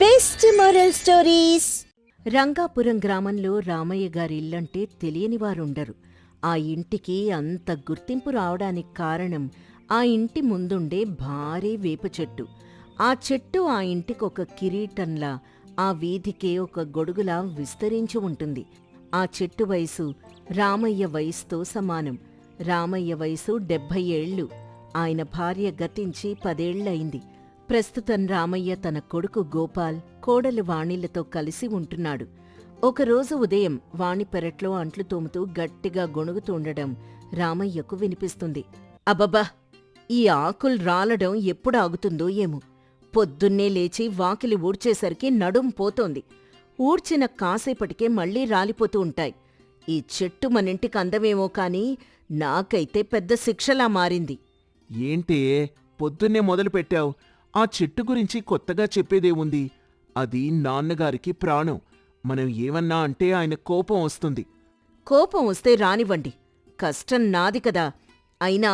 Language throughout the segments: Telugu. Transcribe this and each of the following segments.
Best moral stories. రంగాపురం గ్రామంలో రామయ్య గారి ఇల్లంటే తెలియని వారుండరు. ఆ ఇంటికి అంత గుర్తింపు రావడానికి కారణం ఆ ఇంటి ముందుండే భారీ వేప చెట్టు. ఆ చెట్టు ఆ ఇంటికొక కిరీటంలా, ఆ వీధికే ఒక గొడుగులా విస్తరించి ఉంటుంది. ఆ చెట్టు వయసు రామయ్య వయసుతో సమానం. రామయ్య వయసు 70 ఏళ్ళు. ఆయన భార్య గతించి 10 ఏళ్లయింది. ప్రస్తుతం రామయ్య తన కొడుకు గోపాల్, కోడలు వాణిలతో కలిసి ఉంటున్నాడు. ఒకరోజు ఉదయం వాణి పెరట్లో అంట్లు తోముతూ గట్టిగా గొణుగుతుండడం రామయ్యకు వినిపిస్తుంది. అబ్బబ్బా! ఈ ఆకులు రాలడం ఎప్పుడు ఆగుతుందో ఏమో. పొద్దున్నే లేచి వాకిలి ఊడ్చేసరికి నడుం పోతోంది. ఊడ్చిన కాసేపటికే మళ్లీ రాలిపోతూ ఉంటాయి. ఈ చెట్టు మనింటికి అందమేమో కాని నాకైతే పెద్ద శిక్షలా మారింది. ఏంటే పొద్దున్నే మొదలుపెట్టావు? ఆ చెట్టు గురించి కొత్తగా చెప్పేదేముంది? అది నాన్నగారికి ప్రాణం. మనం ఏమన్నా అంటే ఆయన కోపం వస్తుంది. కోపం వస్తే రానివ్వండి, కష్టం నాది కదా. అయినా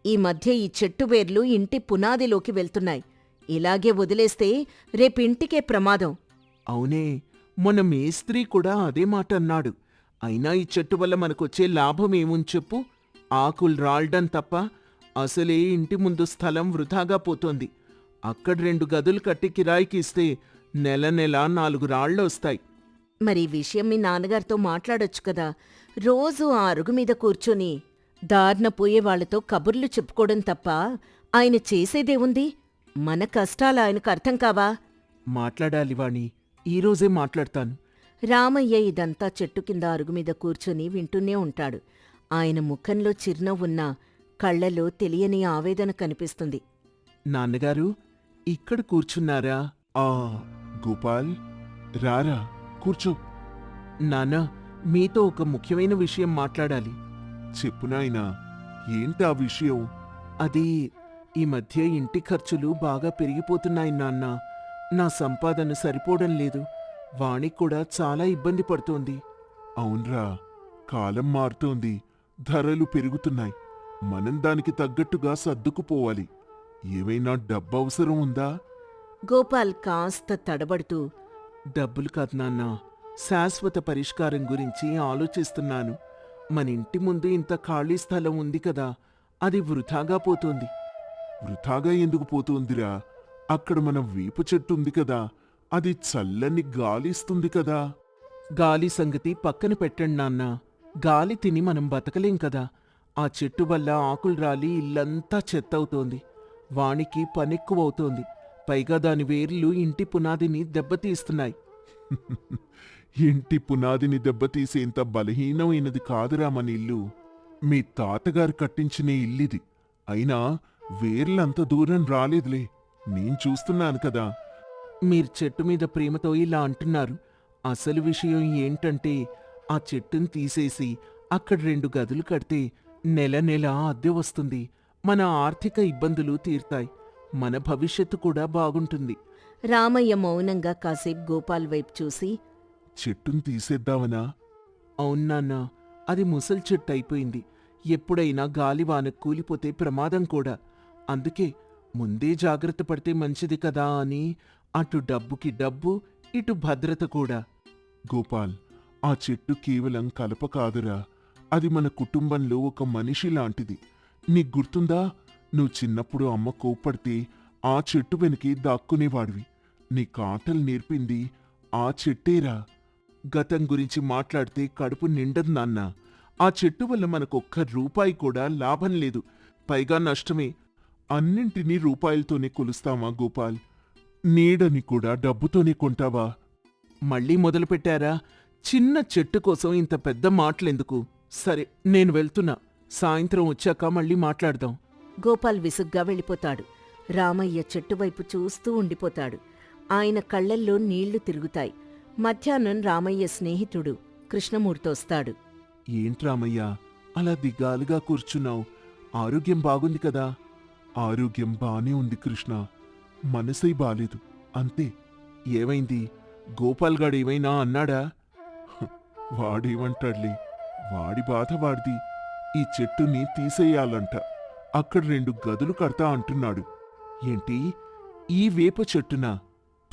ఈ మధ్య ఈ చెట్టు వేర్లు ఇంటి పునాదిలోకి వెళ్తున్నాయి. ఇలాగే వదిలేస్తే రేపింటికే ప్రమాదం. అవునే, మొన్న మేస్త్రీ కూడా అదే మాట అన్నాడు. అయినా ఈ చెట్టు వల్ల మనకొచ్చే లాభమేముంది చెప్పు? ఆకులు రాల్డం తప్ప. అసలే ఇంటి ముందు స్థలం వృధాగా పోతోంది. అక్కడ 2 గదులు కట్టి కిరాయికి ఇస్తే నెల నెల 4 రాళ్లొస్తాయి. మరి ఈ విషయం మీ నాన్నగారితో మాట్లాడొచ్చు కదా. రోజూ ఆ అరుగు మీద కూర్చొని దారిన పోయేవాళ్లతో కబుర్లు చెప్పుకోవడం తప్ప ఆయన చేసేదేముంది? మన కష్టాలు ఆయనకు అర్థం కావా? మాట్లాడాలి వాణి, ఈరోజే మాట్లాడతాను. రామయ్య ఇదంతా చెట్టు కింద అరుగుమీద కూర్చొని వింటూనే ఉంటాడు. ఆయన ముఖంలో చిరునవ్వున్నా కళ్లలో తెలియని ఆవేదన కనిపిస్తుంది. నాన్నగారు, ఇక్కడ కూర్చున్నారా? గోపాల్, రారా కూర్చో. నాన్న, మీతో ఒక ముఖ్యమైన విషయం మాట్లాడాలి. చెప్పు నాయనా, ఏంటా విషయం? అది ఈ మధ్య ఇంటి ఖర్చులు బాగా పెరిగిపోతున్నాయి నాన్న. నా సంపాదన సరిపోవడం లేదు. వాణి కూడా చాలా ఇబ్బంది పడుతోంది. అవునరా, కాలం మారుతోంది, ధరలు పెరుగుతున్నాయి. మనం దానికి తగ్గట్టుగా సర్దుకుపోవాలి. ఏమైనా డబ్బు అవసరం ఉందా? గోపాల్ కాస్త తడబడుతూ, డబ్బులు కాదు నాన్న, శాశ్వత పరిష్కారం గురించి ఆలోచిస్తున్నాను. మన ఇంటి ముందు ఇంత ఖాళీ స్థలం ఉంది కదా, అది వృథాగా పోతోంది. వృథాగా ఎందుకు పోతోందిరా? అక్కడ మన వేప చెట్టు ఉంది కదా, అది చల్లని గాలిస్తుంది కదా. గాలి సంగతి పక్కన పెట్టండి నాన్న. గాలి తిని మనం బతకలేం కదా. ఆ చెట్టు వల్ల ఆకులు రాలి ఇల్లంతా చెత్తవుతోంది. వానికి పనెక్కువవుతోంది. పైగా దాని వేర్లు ఇంటి పునాదిని దెబ్బతీస్తున్నాయి. ఇంటి పునాదిని దెబ్బతీసేంత బలహీనమైనది కాదురా మన ఇల్లు. మీ తాతగారు కట్టించిన ఇల్లిది. అయినా వేర్లంత దూరం రాలేదులే, నేను చూస్తున్నాను కదా. మీరు చెట్టు మీద ప్రేమతో ఇలా అంటున్నారు. అసలు విషయం ఏంటంటే, ఆ చెట్టును తీసేసి అక్కడ 2 గదులు కడితే నెల నెల అద్దె వస్తుంది. మన ఆర్థిక ఇబ్బందులు తీర్తాయి. మన భవిష్యత్తు కూడా బాగుంటుంది. రామయ్య మౌనంగా కాసేపు గోపాల్ వైపు చూసి, చెట్టును తీసేద్దామనా? అవునాన్నా, అది ముసలి చెట్టు అయిపోయింది. ఎప్పుడైనా గాలివాన కూలిపోతే ప్రమాదం కూడా. అందుకే ముందే జాగ్రత్త పడితే మంచిది కదా అని అటు డబ్బుకి డబ్బు, ఇటు భద్రత కూడా. గోపాల్, ఆ చెట్టు కేవలం కలప కాదురా, అది మన కుటుంబంలో ఒక మనిషి లాంటిది. నీకు గుర్తుందా? నువ్వు చిన్నప్పుడు అమ్మ కోప్పడితే ఆ చెట్టు వెనకే దాక్కునేవాడివి. నీ కాటలు నేర్పింది ఆ చెట్టేరా. గతం గురించి మాట్లాడితే కడుపు నిండదు నాన్న. ఆ చెట్టు వల్ల మనకొక్క రూపాయి కూడా లాభం లేదు, పైగా నష్టమే. అన్నింటినీ రూపాయలతోనే కొలుస్తావా గోపాల్? నీడని కూడా డబ్బుతోనే కొంటావా? మళ్ళీ మొదలుపెట్టారా? చిన్న చెట్టు కోసం ఇంత పెద్ద మాటలెందుకు? సరే, నేను వెళ్తున్నా. సాయంత్రం వచ్చాక మళ్ళీ మాట్లాడదాం. గోపాల్ విసుగ్గా వెళ్ళిపోతాడు. రామయ్య చెట్టువైపు చూస్తూ ఉండిపోతాడు. ఆయన కళ్లల్లో నీళ్లు తిరుగుతాయి. మధ్యాహ్నం రామయ్య స్నేహితుడు కృష్ణమూర్తొస్తాడు. ఏంట్రామయ్యా, అలా దిగాలుగా కూర్చున్నావు? ఆరోగ్యం బాగుంది కదా? ఆరోగ్యం బానే ఉంది కృష్ణ, మనసే బాలేదు అంతే. ఏమైంది? గోపాల్ గాడు ఏమైనా అన్నాడా? వాడేమంటాడ్లే, వాడి బాధ వాడిది. ఈ చెట్టుని తీసేయాలంట, అక్కడ 2 గదులు కడతా అంటున్నాడు. ఏంటి, ఈ వేప చెట్టునా?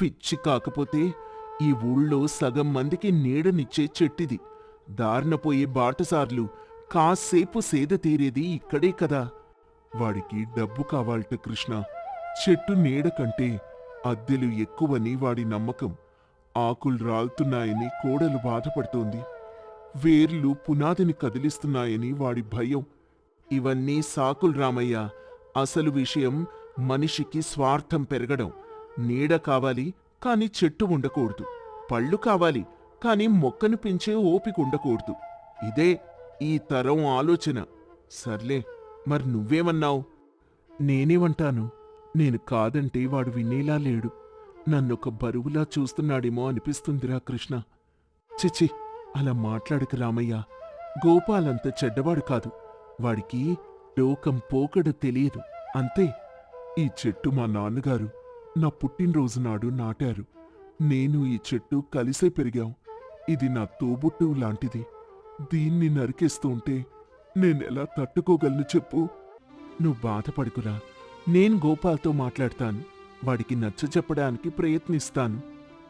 పిచ్చి కాకపోతే ఈ ఊళ్ళో సగం మందికి నీడనిచ్చే చెట్టిది. దారిన పోయే బాటసార్లు కాసేపు సేద తీరేది ఇక్కడే కదా. వాడికి డబ్బు కావాలట కృష్ణ. చెట్టు నీడ కంటే అద్దెలు ఎక్కువని వాడి నమ్మకం. ఆకులు రాలుతున్నాయని కోడలు బాధపడుతోంది. వేర్లు పునాదిని కదిలిస్తున్నాయని వాడి భయం. ఇవన్నీ సాకులు రామయ్య. అసలు విషయం మనిషికి స్వార్థం పెరగడం. నీడ కావాలి కాని చెట్టు ఉండకూడదు. పళ్ళు కావాలి కాని మొక్కను పెంచే ఓపికుండకూడదు. ఇదే ఈ తరం ఆలోచన. సర్లే, మరి నువ్వేమన్నావు? నేనేమంటాను? నేను కాదంటే వాడు వినేలా లేడు. నన్నొక బరువులా చూస్తున్నాడేమో అనిపిస్తుందిరా కృష్ణ. చిచి, అలా మాట్లాడక రామయ్య. గోపాలంత చెడ్డవాడు కాదు. వాడికి లోకం పోకడు తెలియదు, అంతే. ఈ చెట్టు మా నాన్నగారు నా పుట్టినరోజు నాడు నాటారు. నేను ఈ చెట్టు కలిసే పెరిగాం. ఇది నా తోబుట్టువు లాంటిది. దీన్ని నరికేస్తూ ఉంటే నేనెలా తట్టుకోగలను చెప్పు? నువ్వు బాధపడుకురా. నేను గోపాల్తో మాట్లాడతాను. వాడికి నచ్చచెప్పడానికి ప్రయత్నిస్తాను.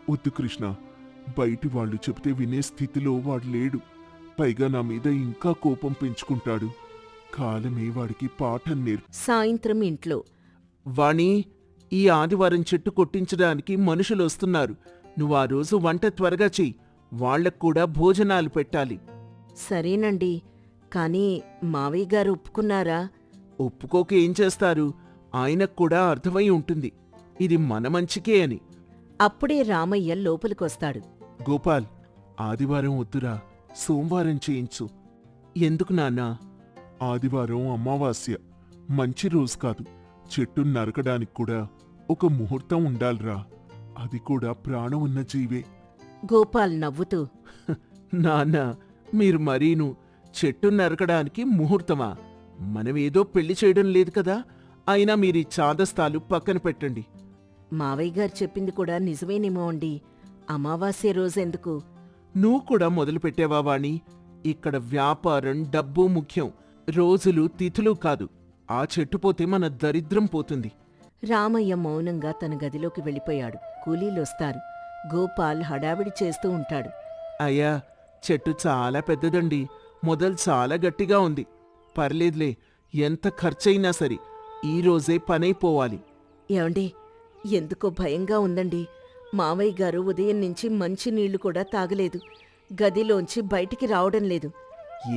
వద్దు కృష్ణ, బయటి వాళ్ళు చెబితే వినే స్థితిలో వాడు లేడు. పైగా నా మీద ఇంకా కోపం పెంచుకుంటాడు. కాలమే వాడికి పాఠం సాయంత్రం ఇంట్లో వాణి, ఈ ఆదివారం చెట్టు కొట్టించడానికి మనుషులొస్తున్నారు. నువ్వు ఆ రోజు వంట త్వరగా చెయ్యి. వాళ్లక్కూడా భోజనాలు పెట్టాలి. సరేనండి, కానీ మావయ్య గారు ఒప్పుకున్నారా? ఒప్పుకోక ఏం చేస్తారు? ఆయనక్కూడా అర్థమై ఉంటుంది ఇది మన మంచికే అని. అప్పుడే రామయ్య లోపలికొస్తాడు. గోపాల్, ఆదివారం వద్దురా, సోమవారం చేయించు. ఎందుకు నాన్నా? ఆదివారం అమావాస్య, మంచి రోజు కాదు. చెట్టు నరకడానికి కూడా ఒక ముహూర్తం ఉండాలిరా. అది కూడా ప్రాణం ఉన్న జీవే. గోపాల్ నవ్వుతూ, నాన్న, మీరు మరీను చెట్టు నరకడానికి ముహూర్తమా? మనమేదో పెళ్లి చేయడం లేదు కదా. అయినా మీరీ చాదస్తాలు పక్కన పెట్టండి. మావయ్య గారు చెప్పింది కూడా నిజమేనేమో అండి. అమావాస్య రోజెందుకు? నువ్వు కూడా మొదలుపెట్టావా వాణి? ఇక్కడ వ్యాపారం, డబ్బు ముఖ్యం. రోజులు, తిథులు కాదు. ఆ చెట్టు పోతే మన దరిద్రం పోతుంది. రామయ్య మౌనంగా తన గదిలోకి వెళ్ళిపోయాడు. కూలీలొస్తారు. గోపాల్ హడావిడి చేస్తూ ఉంటాడు. అయ్యా, చెట్టు చాలా పెద్దదండి. మొదలు చాలా గట్టిగా ఉంది. పర్లేదులే, ఎంత ఖర్చయినా సరే ఈ రోజే పనైపోవాలి. ఏమండి, ఎందుకో భయంగా ఉందండి. మావయ్య గారు ఉదయం నుంచి మంచి నీళ్లు కూడా తాగలేదు. గదిలోంచి బయటికి రావడం లేదు.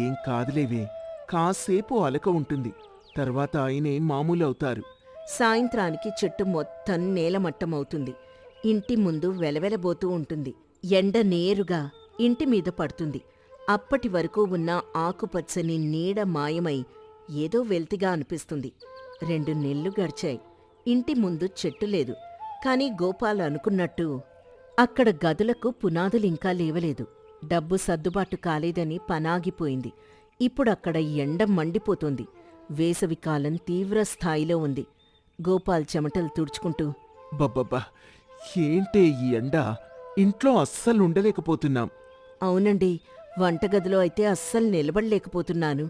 ఏం కాదులేవే, కాసేపు అలక ఉంటుంది. తర్వాత ఆయనే మామూలవుతారు. సాయంత్రానికి చెట్టు మొత్తం నేలమట్టమవుతుంది. ఇంటి ముందు వెలవెలబోతూ ఉంటుంది. ఎండ నేరుగా ఇంటి మీద పడుతుంది. అప్పటి వరకు ఉన్న ఆకుపచ్చని నీడ మాయమై ఏదో వెల్తిగా అనిపిస్తుంది. 2 నెలలు గడిచాయి. ఇంటి ముందు చెట్టు లేదు. కాని గోపాల్ అనుకున్నట్టు అక్కడ గదులకు పునాదులింకా లేవలేదు. డబ్బు సర్దుబాటు కాలేదని పనాగిపోయింది. ఇప్పుడక్కడ ఎండ మండిపోతోంది. వేసవికాలం తీవ్ర స్థాయిలో ఉంది. గోపాల్ చెమటలు తుడుచుకుంటూ, బబ్బబ్బా, ఏంటే ఈ ఎండ! ఇంట్లో అస్సలుండలేకపోతున్నాం. అవునండి, వంటగదిలో అయితే అస్సలు నిలబడలేకపోతున్నాను.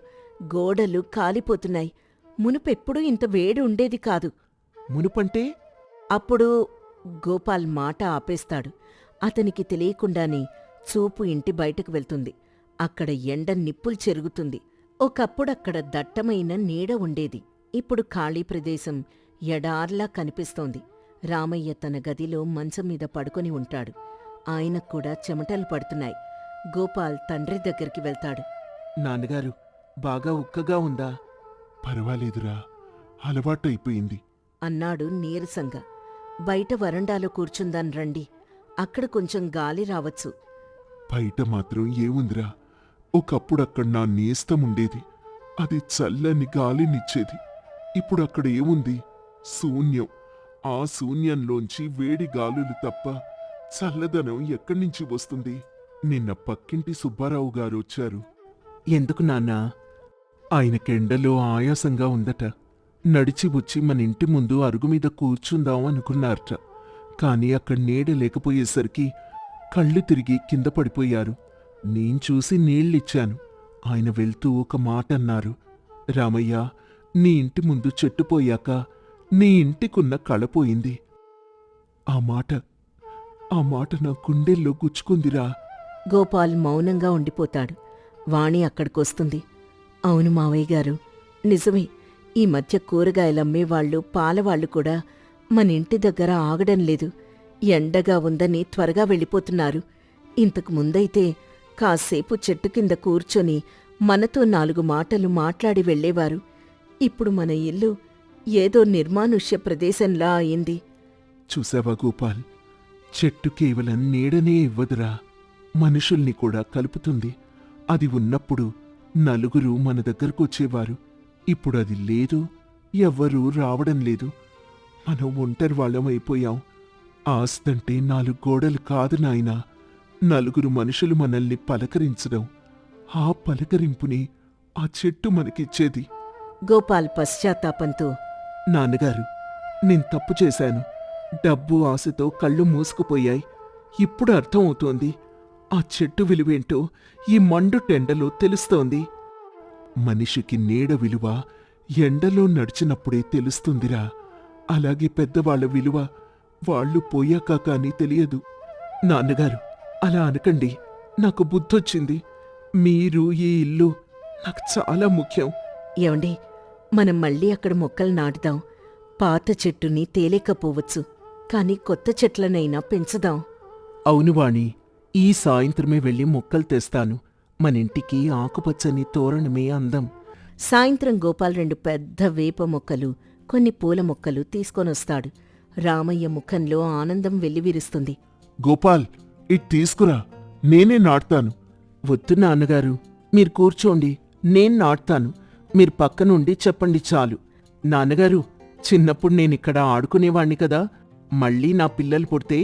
గోడలు కాలిపోతున్నాయి. మునుపెప్పుడూ ఇంత వేడి ఉండేది కాదు. మునుపంటే? అప్పుడు గోపాల్ మాట ఆపేస్తాడు. అతనికి తెలియకుండానే చూపు ఇంటి బయటకు వెళ్తుంది. అక్కడ ఎండ నిప్పులు చెరుగుతుంది. ఒకప్పుడక్కడ దట్టమైన నీడ ఉండేది. ఇప్పుడు ఖాళీ ప్రదేశం ఎడార్లా కనిపిస్తోంది. రామయ్య తన గదిలో మంచం మీద పడుకొని ఉంటాడు. ఆయనక్కూడా చెమటలు పడుతున్నాయి. గోపాల్ తండ్రి దగ్గరికి వెళ్తాడు. నాన్నగారు, బాగా ఉక్కగా ఉందా? పర్వాలేదురా, అలవాటైపోయింది అన్నాడు నీరసంగా. బయట వరండాలో కూర్చుందాన్ రండి. అక్కడ కొంచెం గాలి రావచ్చు. బయట మాత్రం ఏముందిరా, ఒకప్పుడక్కడ నా నేస్తముండేది. అది చల్లని గాలినిచ్చేది. ఇప్పుడక్కడ ఏముంది? శూన్యం. ఆ శూన్యంలోంచి వేడి గాలులు తప్ప చల్లదనం ఎక్కడ్నించి వస్తుంది? నిన్న పక్కింటి సుబ్బారావు గారు వచ్చారు. ఎందుకు నాన్నా? ఆయనకెండలో ఆయాసంగా ఉందట. నడిచి వచ్చి మన ఇంటి ముందు అరుగుమీద కూర్చుందాం అనుకున్నారట. కాని అక్కడ నీడ లేకపోయేసరికి కళ్ళు తిరిగి కింద పడిపోయారు. నేను చూసి నీళ్ళిచ్చాను. ఆయన వెళ్తూ ఒక మాట అన్నారు. రామయ్య, నీ ఇంటి ముందు చెట్టు పోయాక నీ ఇంటికున్న కళ పోయింది. ఆ మాట ఆ మాట నా గుండెల్లో గుచ్చుకుందిరా. గోపాల్ మౌనంగా ఉండిపోతాడు. వాణి అక్కడికొస్తుంది. అవును మావయ్య గారు, నిజమే. ఈ మధ్య కూరగాయలమ్మేవాళ్ళు, పాలవాళ్ళు కూడా మన ఇంటి దగ్గర ఆగడం లేదు. ఎండగా ఉందని త్వరగా వెళ్ళిపోతున్నారు. ఇంతకు ముందైతే కాసేపు చెట్టు కింద కూర్చొని మనతో 4 మాటలు మాట్లాడి వెళ్ళేవారు. ఇప్పుడు మన ఇల్లు ఏదో నిర్మానుష్య ప్రదేశంలా అయింది. చూసావా గోపాల్, చెట్టు కేవలం నీడనే ఇవ్వదురా, మనుషుల్ని కూడా కలుపుతుంది. అది ఉన్నప్పుడు నలుగురు మన దగ్గరకొచ్చేవారు. ఇప్పుడు అది లేదు, ఎవ్వరూ రావడం లేదు. మనం ఒంటరి వాళ్ళమైపోయాం. ఆస్తంటే 4 గోడలు కాదు నాయనా, నలుగురు మనుషులు మనల్ని పలకరించడం. ఆ పలకరింపుని ఆ చెట్టు మనకిచ్చేది. గోపాల్ పశ్చాత్తాపంతో, నాన్నగారు, నేను తప్పు చేశాను. డబ్బు ఆశతో కళ్ళు మూసుకుపోయాయి. ఇప్పుడు అర్థమవుతోంది. ఆ చెట్టు విలువేంటో ఈ మండు టెండలో తెలుస్తోంది. మనిషికి నీడ విలువ ఎండలో నడిచినప్పుడే తెలుస్తుందిరా. అలాగే పెద్దవాళ్ల విలువ వాళ్ళు పోయాక కానీ తెలియదు. నాన్నగారు, అలా అనకండి. నాకు బుద్ధొచ్చింది. మీరు, ఈ ఇల్లు నాకు చాలా ముఖ్యం. ఏవండి, మనం మళ్ళీ అక్కడ మొక్కలు నాటుదాం. పాత చెట్టుని తేలేకపోవచ్చు, కాని కొత్త చెట్లనైనా పెంచుదాం. అవును వాణి, ఈ సాయంత్రమే వెళ్ళి మొక్కలు తెస్తాను. మనింటికి ఆకుపచ్చని తోరణమే అందం. సాయంత్రం గోపాల్ 2 పెద్ద వేప మొక్కలు, కొన్ని పూల మొక్కలు తీసుకొనొస్తాడు. రామయ్య ముఖంలో ఆనందం వెల్లివిరుస్తుంది. గోపాల్, ఇట్ తీసుకురా, నేనే నాటుతాను. వద్దు నాన్నగారు, మీరు కూర్చోండి, నేను నాటుతాను. మీరు పక్కనుండి చెప్పండి చాలు. నాన్నగారు, చిన్నప్పుడు నేనిక్కడ ఆడుకునేవాణ్ణి కదా. మళ్ళీ నా పిల్లలు పుడితే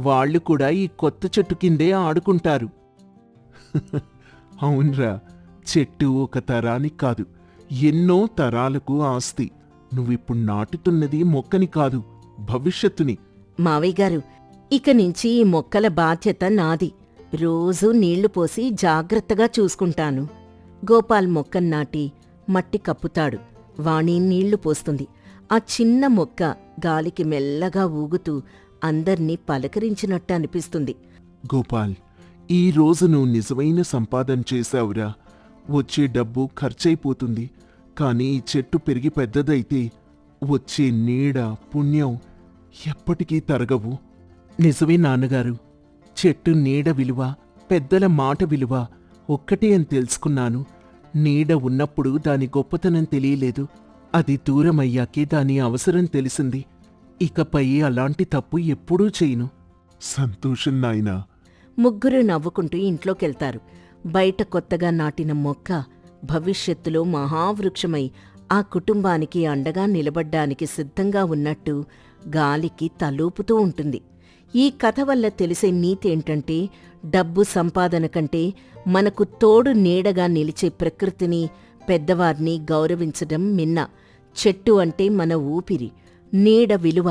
వాళ్ళు కూడా ఈ కొత్త చెట్టు కిందే ఆడుకుంటారు. అవునరా, చెట్టు ఒక తరానికి కాదు, ఎన్నో తరాలకు ఆస్తి. నువ్విప్పుడు నాటుతున్నది మొక్కని కాదు, భవిష్యత్తుని. మావయ్య గారు, ఇక నుంచి ఈ మొక్కల బాధ్యత నాది. రోజూ నీళ్లు పోసి జాగ్రత్తగా చూసుకుంటాను. గోపాల్ మొక్కను నాటి మట్టి కప్పుతాడు. వాణి నీళ్లు పోస్తుంది. ఆ చిన్న మొక్క గాలికి మెల్లగా ఊగుతూ అందర్నీ పలకరించినట్టు అనిపిస్తుంది. గోపాల్, ఈ రోజు నువ్వు నిజమైన సంపాదన చేశావురా. వచ్చే డబ్బు ఖర్చయిపోతుంది, కానీ ఈ చెట్టు పెరిగి పెద్దదైతే వచ్చే నీడ, పుణ్యం ఎప్పటికీ తరగవు. నిజమే నాన్నగారు, చెట్టు నీడ విలువ, పెద్దల మాట విలువ ఒక్కటే అని తెలుసుకున్నాను. నీడ ఉన్నప్పుడు దాని గొప్పతనం తెలియలేదు. అది దూరమయ్యాకే దాని అవసరం తెలిసింది. ఇకపై అలాంటి తప్పు ఎప్పుడూ చేయను. సంతోషం నాయనా. ముగ్గురు నవ్వుకుంటూ ఇంట్లోకెళ్తారు. బయట కొత్తగా నాటిన మొక్క భవిష్యత్తులో మహావృక్షమై ఆ కుటుంబానికి అండగా నిలబడ్డానికి సిద్ధంగా ఉన్నట్టు గాలికి తలూపుతూ ఉంటుంది. ఈ కథ వల్ల తెలిసే నీతేంటంటే, డబ్బు సంపాదన కంటే మనకు తోడు నీడగా నిలిచే ప్రకృతిని, పెద్దవారిని గౌరవించడం మిన్న. చెట్టు అంటే మన ఊపిరి. నీడ విలువ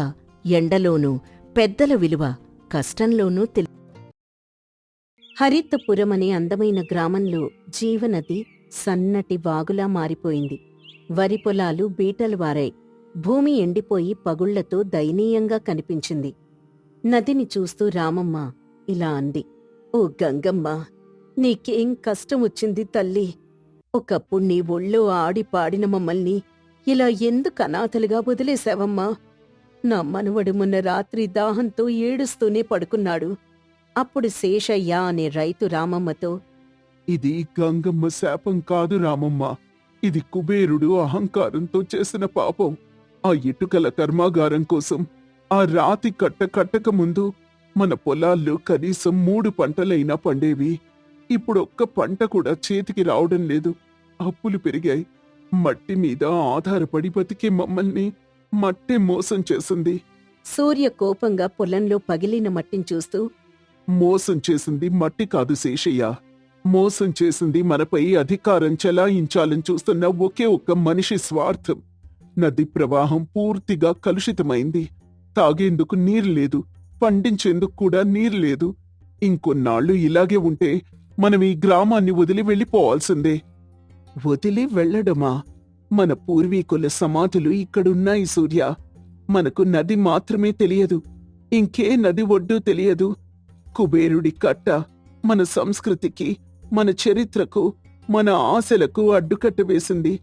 ఎండలోనూ, పెద్దల విలువ కష్టంలోనూ హరితపురం అనే అందమైన గ్రామంలో జీవనది సన్నటి వాగులా మారిపోయింది. వరి పొలాలు బీటలు వారాయి. భూమి ఎండిపోయి పగుళ్లతో దయనీయంగా కనిపించింది. నదిని చూస్తూ రామమ్మ ఇలా అంది. ఓ గంగమ్మ, నీకేం కష్టమొచ్చింది తల్లి? ఒకప్పుడు నీ ఒళ్ళో ఆడి పాడిన మమ్మల్ని ఇలా ఎందుకు అనాథలుగా వదిలేశావమ్మా? నా మనవడు మొన్న రాత్రి దాహంతో ఏడుస్తూనే పడుకున్నాడు. అప్పుడు శేషయ్య అనే రైతు రామమ్మతో, ఇది గంగమ్మ శాపం కాదు రామమ్మ, ఇది కుబేరుడు అహంకారంతో చేసిన పాపం. ఆ ఇటుకల కర్మాగారం కోసం ఆ రాతి కట్టక ముందు మన పొలాల్లో కనీసం 3 పంటలైనా పండేవి. ఇప్పుడు ఒక్క పంట కూడా చేతికి రావడం లేదు. అప్పులు పెరిగాయి. మట్టి మీద ఆధారపడి బతికే మమ్మల్ని మట్టే మోసం చేసింది. సూర్య కోపంగా పొలంలో పగిలిన మట్టిని చూస్తూ, మోసం చేసింది మట్టి కాదు శేషయ్య, మోసం చేసింది మనపై అధికారం చెలాయించాలని చూస్తున్న ఒకే ఒక్క మనిషి స్వార్థం. నది ప్రవాహం పూర్తిగా కలుషితమైంది. తాగేందుకు నీరు లేదు, పండించేందుకు కూడా నీరు లేదు. ఇంకొన్నాళ్లు ఇలాగే ఉంటే మనం ఈ గ్రామాన్ని వదిలి వెళ్ళిపోవాల్సిందే. వదిలి వెళ్లడమా? మన పూర్వీకుల సమాధులు ఇక్కడున్నాయి సూర్య. మనకు నది మాత్రమే తెలియదు. ఇంకే నది ఒడ్డు తెలియదు. కుబేరుడి కట్ట మన సంస్కృతికి, మన చరిత్రకు, మన ఆశలకు అడ్డుకట్ట వేసింది.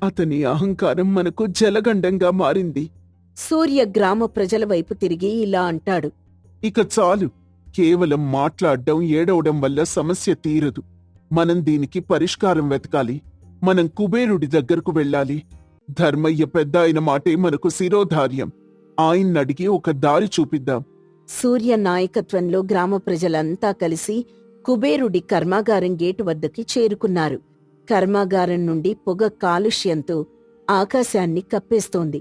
అతని అహంకారం మనకు జలగండంగా మారింది. సూర్య గ్రామ ప్రజల వైపు తిరిగి ఇలా అంటాడు. ఇక చాలు. కేవలం మాట్లాడ్డం, ఏడవడం వల్ల సమస్య తీరదు. మనం దీనికి పరిష్కారం వెతకాలి. మనం కుబేరుడి దగ్గరకు వెళ్ళాలి. ధర్మయ్య పెద్దాయన మాటే మనకు శిరోధార్యం. ఆయన్నడిగి ఒక దారి చూపిద్దాం. సూర్య నాయకత్వంలో గ్రామ ప్రజలంతా కలిసి కుబేరుడి కర్మాగారం గేటు వద్దకి చేరుకున్నారు. కర్మాగారం నుండి పొగ కాలుష్యంతో ఆకాశాన్ని కప్పేస్తోంది.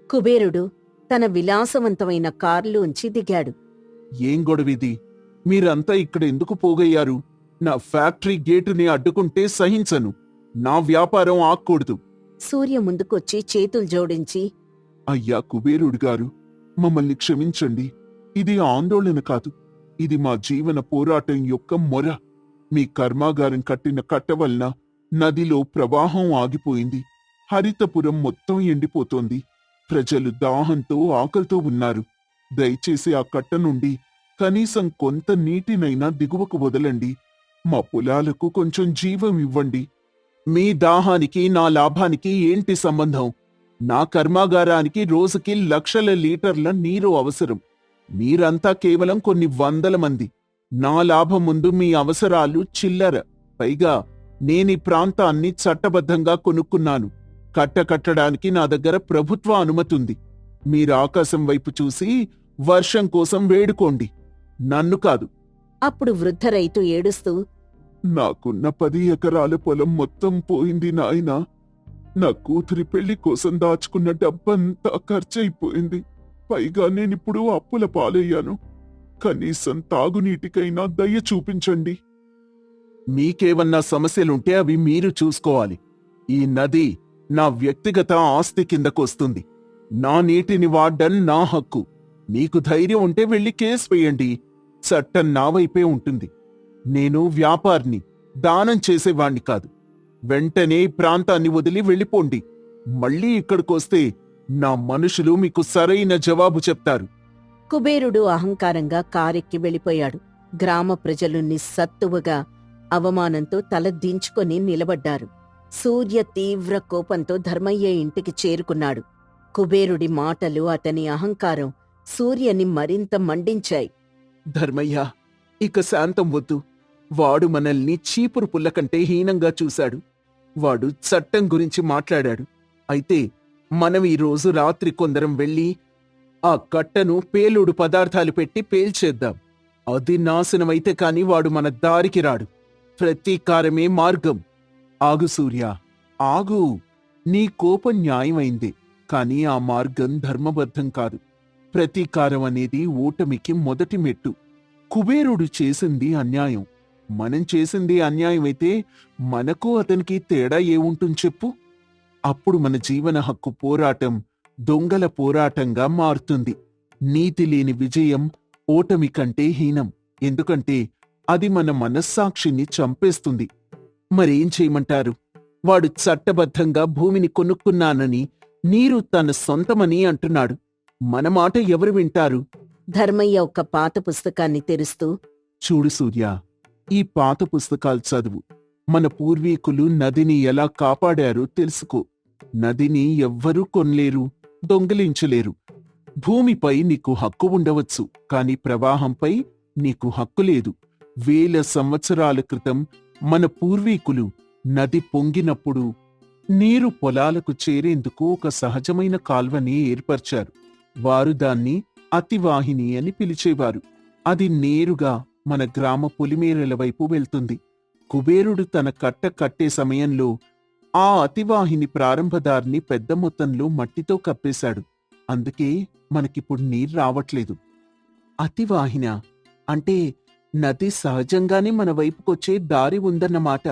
కుబేరుడు తన విలాసవంతమైన కారులోంచి దిగాడు. ఏం గొడవిది? మీరంతా ఇక్కడ ఎందుకు పోగయ్యారు? నా ఫ్యాక్టరీ గేటుని అడ్డుకుంటే సహించను. నా వ్యాపారం ఆక్కూడదు. సూర్య ముందుకొచ్చి చేతులు జోడించి, అయ్యా కుబేరుడు గారు, మమ్మల్ని క్షమించండి. ఇది ఆందోళన కాదు. ఇది మా జీవన పోరాటం యొక్క మొర. మీ కర్మాగారం కట్టిన కట్ట వలన నదిలో ప్రవాహం ఆగిపోయింది. హరితపురం మొత్తం ఎండిపోతోంది. ప్రజలు దాహంతో, ఆకలితో ఉన్నారు. దయచేసి ఆ కట్ట నుండి కనీసం కొంత నీటినైనా దిగువకు వదలండి. మా పొలాలకు కొంచెం జీవం ఇవ్వండి. మీ దాహానికి నా లాభానికి ఏంటి సంబంధం? నా కర్మాగారానికి రోజుకి లక్షల లీటర్ల నీరు అవసరం. మీరంతా కేవలం కొన్ని వందల మంది. నా లాభం ముందు మీ అవసరాలు చిల్లర. పైగా నేనీ ప్రాంతాన్ని చట్టబద్ధంగా కొనుక్కున్నాను. కట్టడానికి నా దగ్గర ప్రభుత్వ అనుమతుంది. మీరు ఆకాశం వైపు చూసి వర్షం కోసం వేడుకోండి, నన్ను కాదు. అప్పుడు వృద్ధ రైతు ఏడుస్తూ, నాకున్న 10 ఎకరాల పొలం మొత్తం పోయింది నాయనా. నా కూతురి పెళ్లి కోసం దాచుకున్న డబ్బంతా ఖర్చయిపోయింది. పైగా నేనిప్పుడు అప్పుల పాలయ్యాను. కనీసం తాగునీటికైనా దయ చూపించండి. మీకేవన్నా సమస్యలుంటే అవి మీరు చూసుకోవాలి. ఈ నది నా వ్యక్తిగత ఆస్తి కిందకొస్తుంది. నా నీటిని వాడ్డం నా హక్కు. మీకు ధైర్యం ఉంటే వెళ్లి కేసు వేయండి. చట్టం నా వైపే ఉంటుంది. నేను వ్యాపారిని, దానం చేసేవాణ్ణి కాదు. వెంటనే ఈ ప్రాంతాన్ని వదిలి వెళ్ళిపోండి. మళ్ళీ ఇక్కడికొస్తే నా మనుషులు మీకు సరైన జవాబు చెప్తారు. కుబేరుడు అహంకారంగా కారెక్కి వెళ్ళిపోయాడు. గ్రామ ప్రజలు నిస్సత్తువగా అవమానంతో తల దించుకొని నిలబడ్డారు. సూర్య తీవ్ర కోపంతో ధర్మయ్య ఇంటికి చేరుకున్నాడు. కుబేరుడి మాటలు, అతని అహంకారం సూర్యని మరింత మండించాయి. ధర్మయ్య, ఇక శాంతం వద్దు. వాడు మనల్ని చీపురు పుల్ల కంటే హీనంగా చూశాడు. వాడు చట్టం గురించి మాట్లాడాడు. అయితే మనం ఈరోజు రాత్రి కొందరం వెళ్ళి ఆ కట్టను పేలుడు పదార్థాలు పెట్టి పేల్చేద్దాం. అది నాశనమైతే కాని వాడు మన దారికి రాడు. ప్రతీకారమే మార్గం. ఆగు సూర్య, ఆగు. నీ కోపం న్యాయమైందే, కాని ఆ మార్గం ధర్మబద్ధం కాదు. ప్రతీకారం అనేది ఓటమికి మొదటి మెట్టు. కుబేరుడు చేసింది అన్యాయం. మనం చేసింది అన్యాయమైతే మనకు అతనికి తేడా ఏముంటుంది చెప్పు? అప్పుడు మన జీవన హక్కు పోరాటం దొంగల పోరాటంగా మారుతుంది. నీతి లేని విజయం ఓటమి కంటే హీనం. ఎందుకంటే అది మన మనస్సాక్షిని చంపేస్తుంది. మరేం చేయమంటారు? వాడు చట్టబద్ధంగా భూమిని కొనుక్కున్నానని, నీరు తన సొంతమని అంటున్నాడు. మన మాట ఎవరు వింటారు? ధర్మయ్య ఒక పాత పుస్తకాన్ని తెరుస్తూ, చూడు సూర్య, ఈ పాత పుస్తకాలు చదువు. మన పూర్వీకులు నదిని ఎలా కాపాడారో తెలుసుకో. నదిని ఎవ్వరూ కొనలేరు, దొంగిలించలేరు. భూమిపై నీకు హక్కు ఉండవచ్చు, కాని ప్రవాహంపై నీకు హక్కు లేదు. 1000 సంవత్సరాల క్రితం మన పూర్వీకులు నది పొంగినప్పుడు నీరు పొలాలకు చేరేందుకు ఒక సహజమైన కాల్వని ఏర్పర్చారు. వారు దాన్ని అతివాహిని అని పిలిచేవారు. అది నేరుగా మన గ్రామ పొలిమేరల వైపు వెళ్తుంది. కుబేరుడు తన కట్ట కట్టే సమయంలో ఆ అతివాహిని ప్రారంభదారిని పెద్ద మొత్తంలో మట్టితో కప్పేశాడు. అందుకే మనకిప్పుడు నీరు రావట్లేదు. అతివాహిన అంటే నది సహజంగానే మన వైపుకొచ్చే దారి ఉందన్నమాట.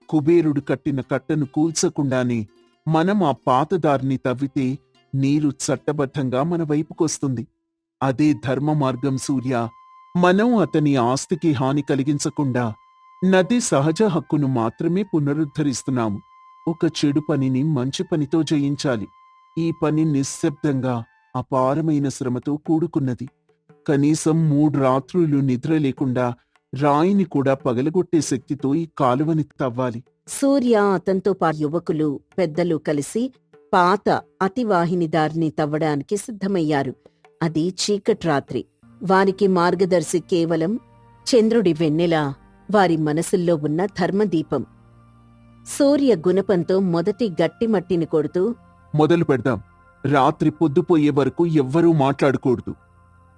కుబేరుడు కట్టిన కట్టను కూల్చకుండానే మనం ఆ పాత దారిని తవ్వితే నీరు చట్టబద్ధంగా మన వైపుకొస్తుంది. అదే ధర్మ మార్గం సూర్య. మనం అతని ఆస్తికి హాని కలిగించకుండా నది సహజ హక్కును మాత్రమే పునరుద్ధరిస్తున్నాము. ఒక చెడు పనిని మంచి పనితో జయించాలి. ఈ పని నిశ్శబ్దంగా, అపారమైన శ్రమతో కూడుకున్నది. కనీసం 3 రాత్రులు నిద్ర లేకుండా రాయిని కూడా పగలగొట్టే శక్తితో ఈ కాలువని తవ్వాలి. సూర్య అతనితో పాటు యువకులు పెద్దలు కలిసి పాత అతివాహిని దారిని తవ్వడానికి సిద్ధమయ్యారు. అది చీకటి రాత్రి. వారికి మార్గదర్శి కేవలం చంద్రుడి వెన్నెల, వారి మనసుల్లో ఉన్న ధర్మదీపం. సూర్య గుణపంతో మొదటి గట్టి మట్టిని కొడుతూ, మొదలు పెడదాం. రాత్రి పొద్దుపోయే వరకు ఎవ్వరూ మాట్లాడకూడదు.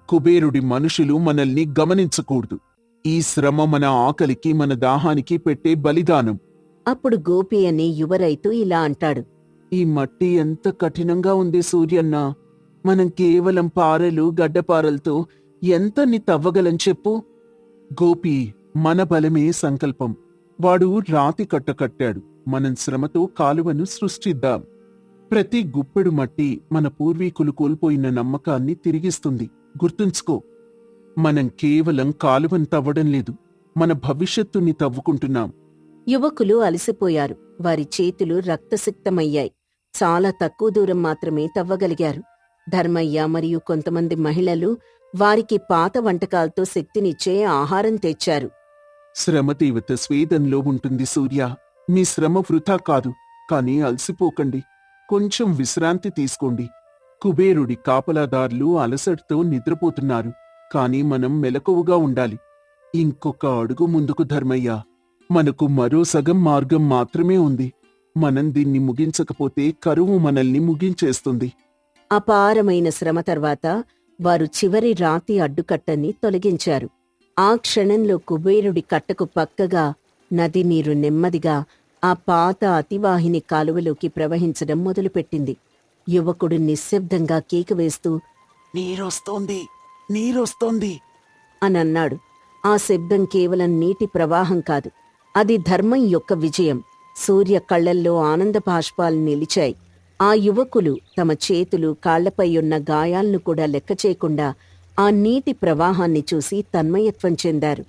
కుబేరుడి మనుషులు మనల్ని గమనించకూడదు. ఈ శ్రమ మన ఆకలికి, మన దాహానికి పెట్టే బలిదానం. అప్పుడు గోపి అనే యువ రైతు ఇలా అంటాడు. ఈ మట్టి ఎంత కఠినంగా ఉంది సూర్యన్నా. మనం కేవలం పారలు, గడ్డపారలతో ఎంతని తవ్వగలం చెప్పు? గోపి, మన బలమే సంకల్పం. వాడు రాతి కట్ట కట్టాడు. మనం శ్రమతో కాలువను సృష్టిద్దాం. ప్రతి గుప్పెడు మట్టి మన పూర్వీకులు కోల్పోయిన నమ్మకాన్ని తిరిగిస్తుంది. గుర్తుంచుకో, మనం కేవలం కాలువను తవ్వడం లేదు, మన భవిష్యత్తుని తవ్వుకుంటున్నాం. యువకులు అలసిపోయారు. వారి చేతులు రక్తసిక్తమయ్యాయి. చాలా తక్కువ దూరం మాత్రమే తవ్వగలిగారు. ధర్మయ్య మరియు కొంతమంది మహిళలు వారికి పాత వంటకాలతో శక్తినిచ్చే ఆహారం తెచ్చారు. శ్రమ తీవ్రత స్వేదంలో ఉంటుంది సూర్య. మీ శ్రమ వృథా కాదు. కానీ అలసిపోకండి. కొంచెం విశ్రాంతి తీసుకోండి. కుబేరుడి కాపలాదారులు అలసటతో నిద్రపోతున్నారు. కాని మనం మెలకువగా ఉండాలి. ఇంకొక అడుగు ముందుకు ధర్మయ్య. మనకు మరో సగం మార్గం మాత్రమే ఉంది. మనం దీన్ని ముగించకపోతే కరువు మనల్ని ముగించేస్తుంది. అపారమైన శ్రమ తర్వాత వారు చివరి రాతి అడ్డుకట్టని తొలగించారు. ఆ క్షణంలో కుబేరుడి కట్టకు పక్కగా నది నీరు నెమ్మదిగా ఆ పాత అతివాహిని కాలువలోకి ప్రవహించడం మొదలుపెట్టింది. యువకుడు నిశ్శబ్దంగా కేకవేస్తూ, నీరొస్తోంది, నీరొస్తోంది అనన్నాడు. ఆ శబ్దం కేవలం నీటి ప్రవాహం కాదు, అది ధర్మం యొక్క విజయం. సూర్య కళ్లల్లో ఆనంద బాష్పాలు నిలిచాయి. ఆ యువకులు తమ చేతులు, కాళ్లపై ఉన్న గాయాలను కూడా లెక్క చేయకుండా ఆ నీటి ప్రవాహాన్ని చూసి తన్మయత్వం చెందారు.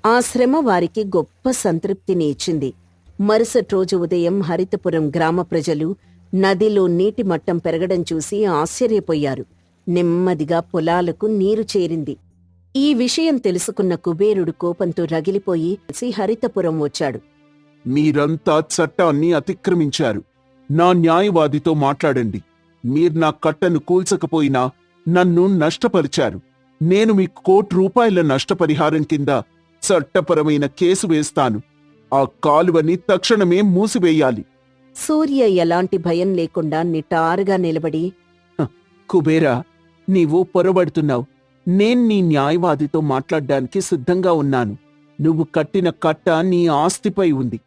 ఆ శ్రమ వారికి గొప్ప సంతృప్తిని ఇచ్చింది. మరుసటి రోజు ఉదయం హరితపురం గ్రామ ప్రజలు నదిలో నీటి మట్టం పెరగడం చూసి ఆశ్చర్యపోయారు. నెమ్మదిగా పొలాలకు నీరు చేరింది. ఈ విషయం తెలుసుకున్న కుబేరుడు కోపంతో రగిలిపోయి హరితపురం వచ్చాడు. మీరంతా చట్టాన్ని అతిక్రమించారు. నా న్యాయవాదితో మాట్లాడండి. మీరు నా కట్టను కూల్చకపోయినా నన్ను నష్టపరిచారు. నేను మీకు ₹1,00,00,000 నష్టపరిహారం కింద చట్టపరమైన కేసు వేస్తాను. ఆ కాలువని తక్షణమే మూసివేయాలి. సూర్య ఎలాంటి భయం లేకుండా నిటారుగా నిలబడి, కుబేరా, నీవు పొరబడుతున్నావు. నేను నీ న్యాయవాదితో మాట్లాడ్డానికి సిద్ధంగా ఉన్నాను. నువ్వు కట్టిన కట్ట నీ ఆస్తిపై ఉంది.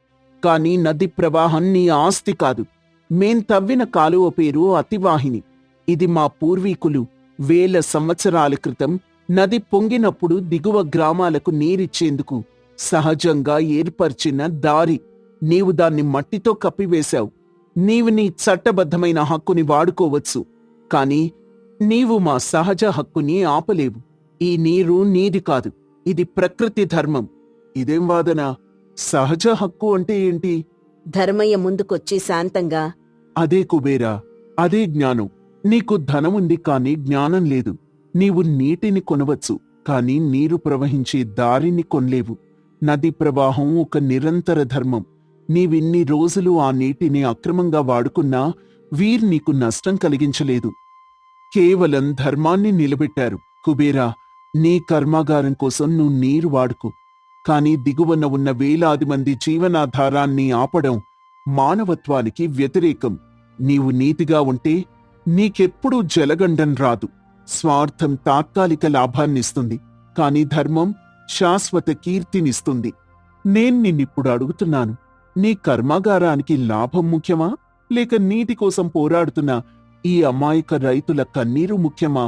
కాని నది ప్రవాహం నీ ఆస్తి కాదు. మేం తవ్విన కాలువ పేరు అతివాహిని. ఇది మా పూర్వీకులు 1000 సంవత్సరాల క్రితం నది పొంగినప్పుడు దిగువ గ్రామాలకు నీరిచ్చేందుకు సహజంగా ఏర్పరిచిన దారి. నీవు దాన్ని మట్టితో కప్పివేశావు. నీవు నీ చట్టబద్ధమైన హక్కుని వాడుకోవచ్చు, కాని నీవు మా సహజ హక్కుని ఆపలేవు. ఈ నీరు నీది కాదు, ఇది ప్రకృతి ధర్మం. ఇదేం వాదన? సహజ హక్కు అంటే ఏంటి? ధర్మయ్య ముందుకొచ్చి శాంతంగా, అదే కుబేరా, అదే జ్ఞానం. నీకు ధనముంది కాని జ్ఞానం లేదు. నీవు నీటిని కొనవచ్చు, కాని నీరు ప్రవహించే దారిని కొనలేవు. నది ప్రవాహం ఒక నిరంతర ధర్మం. నీవిన్ని రోజులు ఆ నీటిని అక్రమంగా వాడుకున్నా వీరు నీకు నష్టం కలిగించలేదు. కేవలం ధర్మాన్ని నిలబెట్టారు. కుబేరా, నీ కర్మాగారం కోసం నువ్వు నీరు వాడుకో. కాని దిగువన ఉన్న వేలాది మంది జీవనాధారాన్ని ఆపడం మానవత్వానికి వ్యతిరేకం. నీవు నీతిగా ఉంటే నీకెప్పుడూ జలగండం రాదు. స్వార్థం తాత్కాలిక లాభాన్నిస్తుంది, కాని ధర్మం శాశ్వత కీర్తినిస్తుంది. నేను నిన్నిప్పుడు అడుగుతున్నాను, నీ కర్మాగారానికి లాభం ముఖ్యమా, లేక నీటి కోసం పోరాడుతున్న ఈ అమాయక రైతుల కన్నీరు ముఖ్యమా?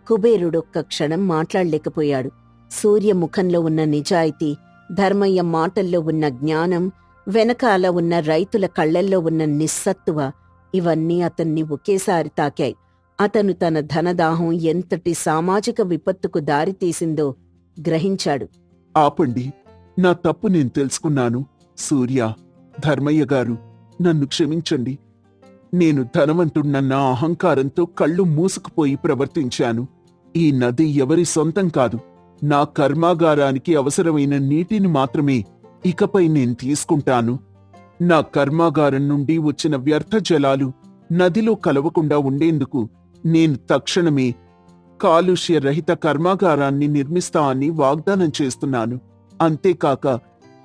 కుబేరుడొక్క క్షణం మాట్లాడలేకపోయాడు. సూర్య ముఖంలో ఉన్న నిజాయితీ, ధర్మయ్య మాటల్లో ఉన్న జ్ఞానం, వెనకాల ఉన్న రైతుల కళ్లల్లో ఉన్న నిస్సత్తువ, ఇవన్నీ అతన్ని ఒకేసారి తాకాయి. అతను తన ధనదాహం ఎంతటి సామాజిక విపత్తుకు దారితీసిందో గ్రహించాడు. ఆపండి, నా తప్పు నేను తెలుసుకున్నాను. సూర్య, ధర్మయ్య గారు, నన్ను క్షమించండి. నేను ధనవంతుడినన్న అహంకారంతో కళ్ళు మూసుకుపోయి ప్రవర్తించాను. ఈ నది ఎవరి సొంతం కాదు. నా కర్మాగారానికి అవసరమైన నీటిని మాత్రమే ఇకపై నేను తీసుకుంటాను. నా కర్మాగారం నుండి వచ్చిన వ్యర్థ జలాలు నదిలో కలవకుండా ఉండేందుకు నేను తక్షణమే కాలుష్య రహిత కర్మాగారాన్ని నిర్మిస్తా అని వాగ్దానం చేస్తున్నాను. అంతేకాక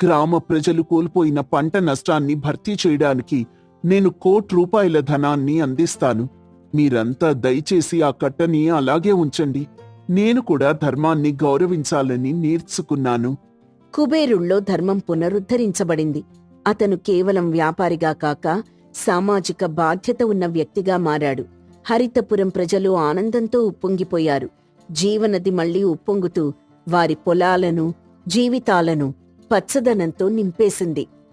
గ్రామ ప్రజలు కోల్పోయిన పంట నష్టాన్ని భర్తీ చేయడానికి నేను ₹1,00,00,000 ధనాన్ని అందిస్తాను. మీరంతా దయచేసి ఆ కట్టని అలాగే ఉంచండి. నేను కూడా ధర్మాన్ని గౌరవించాలని నేర్చుకున్నాను. కుబేరుల్లో ధర్మం పునరుద్ధరించబడింది. అతను కేవలం వ్యాపారిగా కాక సామాజిక బాధ్యత ఉన్న వ్యక్తిగా మారాడు. హరితపురం ప్రజలు ఆనందంతో ఉప్పొంగిపోయారు. జీవనది మళ్లీ ఉప్పొంగుతూ వారి పొలాలను, జీవితాలను పచ్చదనంతో నింపేసింది.